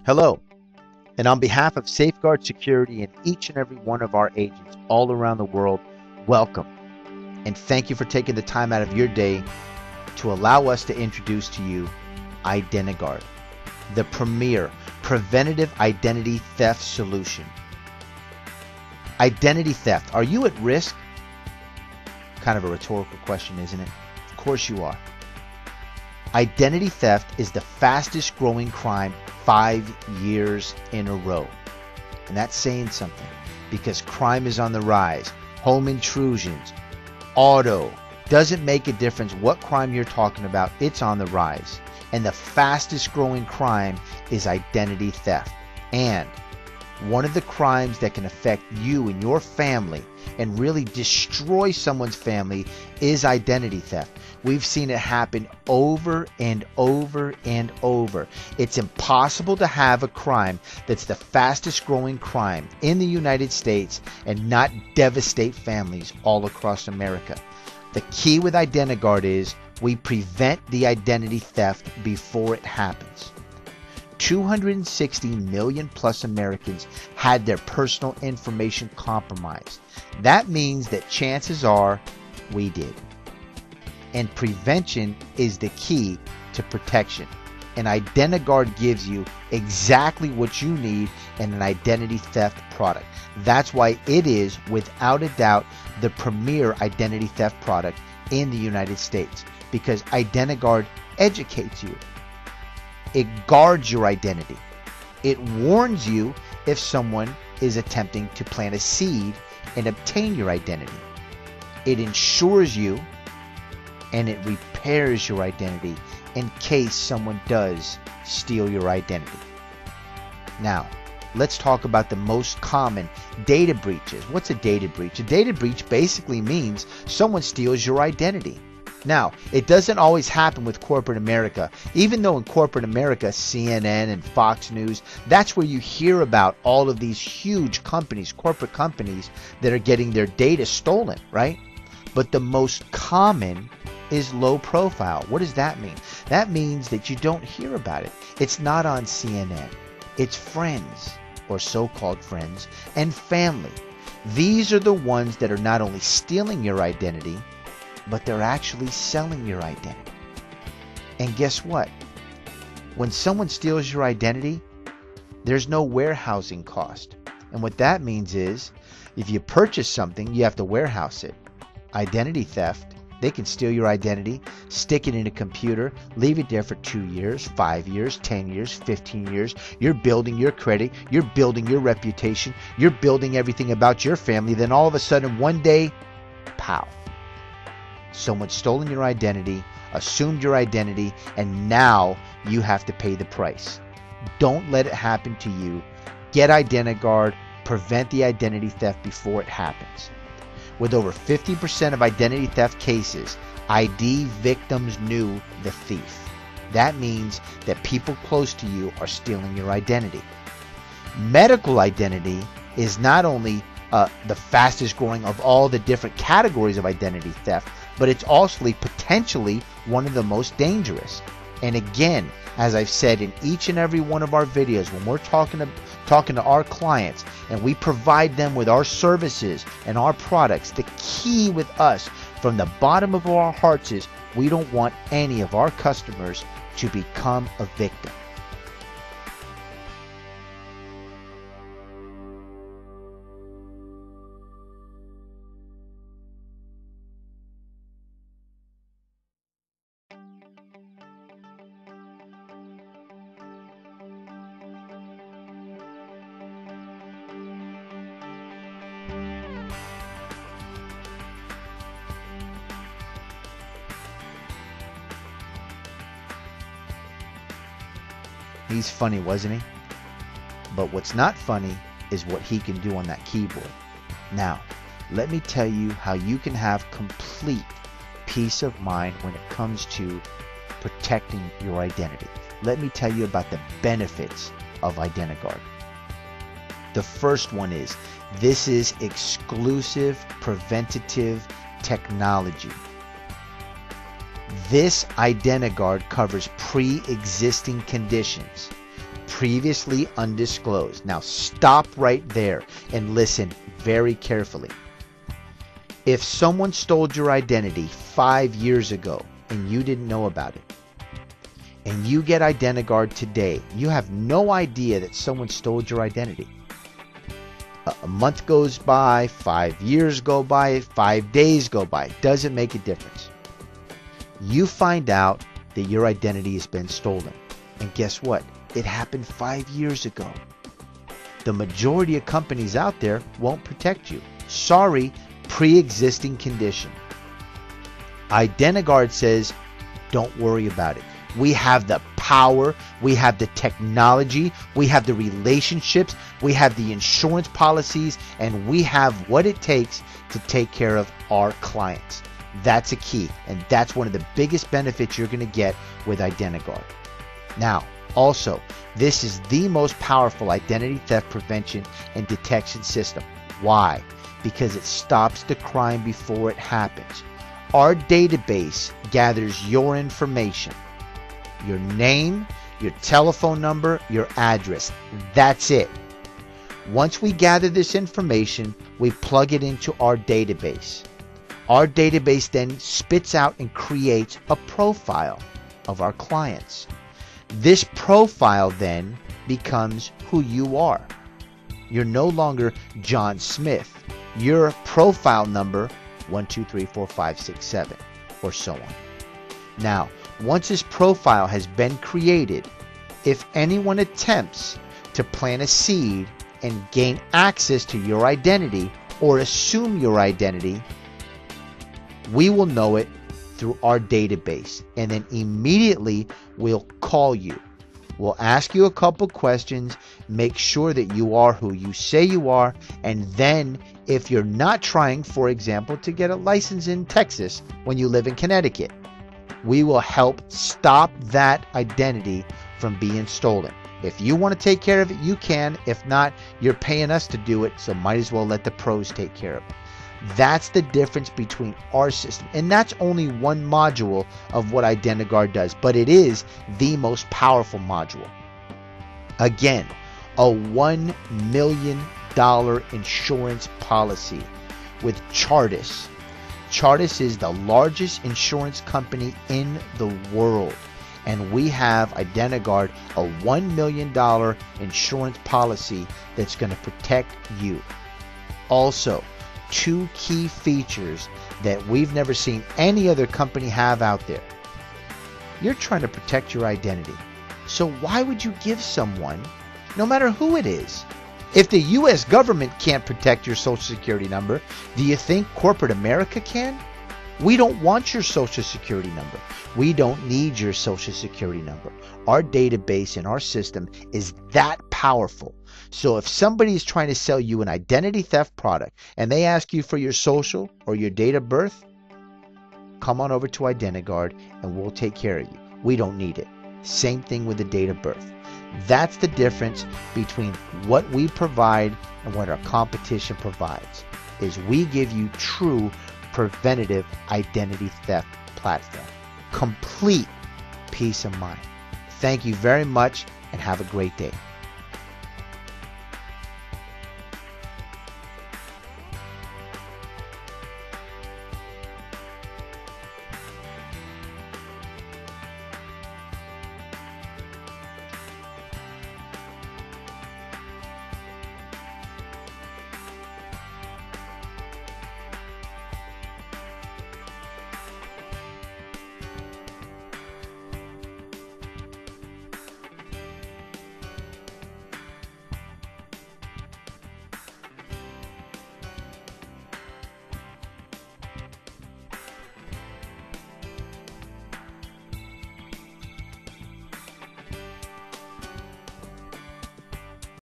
Hello, and on behalf of Safeguard Security and each and every one of our agents all around the world, welcome. And thank you for taking the time out of your day to allow us to introduce to you IDENTIGUARD, the premier preventative identity theft solution. Identity theft, are you at risk? Kind of a rhetorical question, isn't it? Of course you are. Identity theft is the fastest growing crime 5 years in a row. And that's saying something because crime is on the rise. Home intrusions, auto, doesn't make a difference what crime you're talking about, it's on the rise. And the fastest growing crime is identity theft. And one of the crimes that can affect you and your family and really destroy someone's family is identity theft. We've seen it happen over and over and over. It's impossible to have a crime that's the fastest growing crime in the United States and not devastate families all across America. The key with IDENTIGUARD is we prevent the identity theft before it happens. 260 million plus Americans had their personal information compromised. That means that chances are we did. And prevention is the key to protection. And IDENTIGUARD gives you exactly what you need in an identity theft product. That's why it is, without a doubt, the premier identity theft product in the United States. Because IDENTIGUARD educates you. It guards your identity. It warns you if someone is attempting to plant a seed and obtain your identity. It ensures you and it repairs your identity in case someone does steal your identity. Now, let's talk about the most common data breaches. What's a data breach? A data breach basically means someone steals your identity. Now, it doesn't always happen with corporate America, even though in corporate America, CNN and Fox News, that's where you hear about all of these huge companies, corporate companies that are getting their data stolen, right? But the most common is low profile. What does that mean? That means that you don't hear about it. It's not on CNN. It's friends, or so-called friends, and family. These are the ones that are not only stealing your identity, but they're actually selling your identity. And guess what? When someone steals your identity, there's no warehousing cost. And what that means is, if you purchase something, you have to warehouse it. Identity theft, they can steal your identity, stick it in a computer, leave it there for 2 years, 5 years, 10 years, 15 years. You're building your credit, you're building your reputation, you're building everything about your family. Then all of a sudden, one day, pow. Someone's stolen your identity, assumed your identity, and now you have to pay the price. Don't let it happen to you. Get IDENTIGUARD, prevent the identity theft before it happens. With over 50% of identity theft cases, ID victims knew the thief. That means that people close to you are stealing your identity. Medical identity is not only the fastest growing of all the different categories of identity theft, but it's also potentially one of the most dangerous. And again, as I've said in each and every one of our videos, when we're talking to our clients and we provide them with our services and our products, the key with us from the bottom of our hearts is we don't want any of our customers to become a victim. He's funny, wasn't he? But what's not funny is what he can do on that keyboard. Now, let me tell you how you can have complete peace of mind when it comes to protecting your identity. Let me tell you about the benefits of IDENTIGUARD. The first one is, this is exclusive preventative technology. This IDENTIGUARD covers pre-existing conditions. previously undisclosed. Now stop right there and listen very carefully. If someone stole your identity 5 years ago and you didn't know about it, and you get IDENTIGUARD today, you have no idea that someone stole your identity. A month goes by, 5 years go by, 5 days go by. It doesn't make a difference. You find out that your identity has been stolen. And guess what? It happened 5 years ago. The majority of companies out there won't protect you. Sorry, pre-existing condition. IDENTIGUARD says, don't worry about it. We have the power, we have the technology, we have the relationships, we have the insurance policies, and we have what it takes to take care of our clients. That's a key, and that's one of the biggest benefits you're going to get with IDENTIGUARD. Now, also, this is the most powerful identity theft prevention and detection system. Why? Because it stops the crime before it happens. Our database gathers your information. Your name, your telephone number, your address. That's it. Once we gather this information, we plug it into our database. Our database then spits out and creates a profile of our clients. This profile then becomes who you are. You're no longer John Smith. Your profile number 1234567 or so on. Now, once this profile has been created, if anyone attempts to plant a seed and gain access to your identity or assume your identity, we will know it through our database, and then immediately we'll call you. We'll ask you a couple questions, make sure that you are who you say you are, and then if you're not trying, for example, to get a license in Texas when you live in Connecticut, we will help stop that identity from being stolen. If you want to take care of it, you can. If not, you're paying us to do it, so might as well let the pros take care of it. That's the difference between our system. And that's only one module of what IDENTIGUARD does, but it is the most powerful module. Again, a $1 million insurance policy with Chartis. Chartis is the largest insurance company in the world, and we have IDENTIGUARD, a $1 million insurance policy that's going to protect you. Also, 2 key features that we've never seen any other company have out there. You're trying to protect your identity, so why would you give someone, no matter who it is? If the U.S. government can't protect your Social Security number, do you think corporate America can? We don't want your Social Security number. We don't need your Social Security number. Our database and our system is that powerful. So if somebody is trying to sell you an identity theft product and they ask you for your social or your date of birth, come on over to IDENTIGUARD and we'll take care of you. We don't need it. Same thing with the date of birth. That's the difference between what we provide and what our competition provides, is we give you true preventative identity theft platform. Complete peace of mind. Thank you very much and have a great day.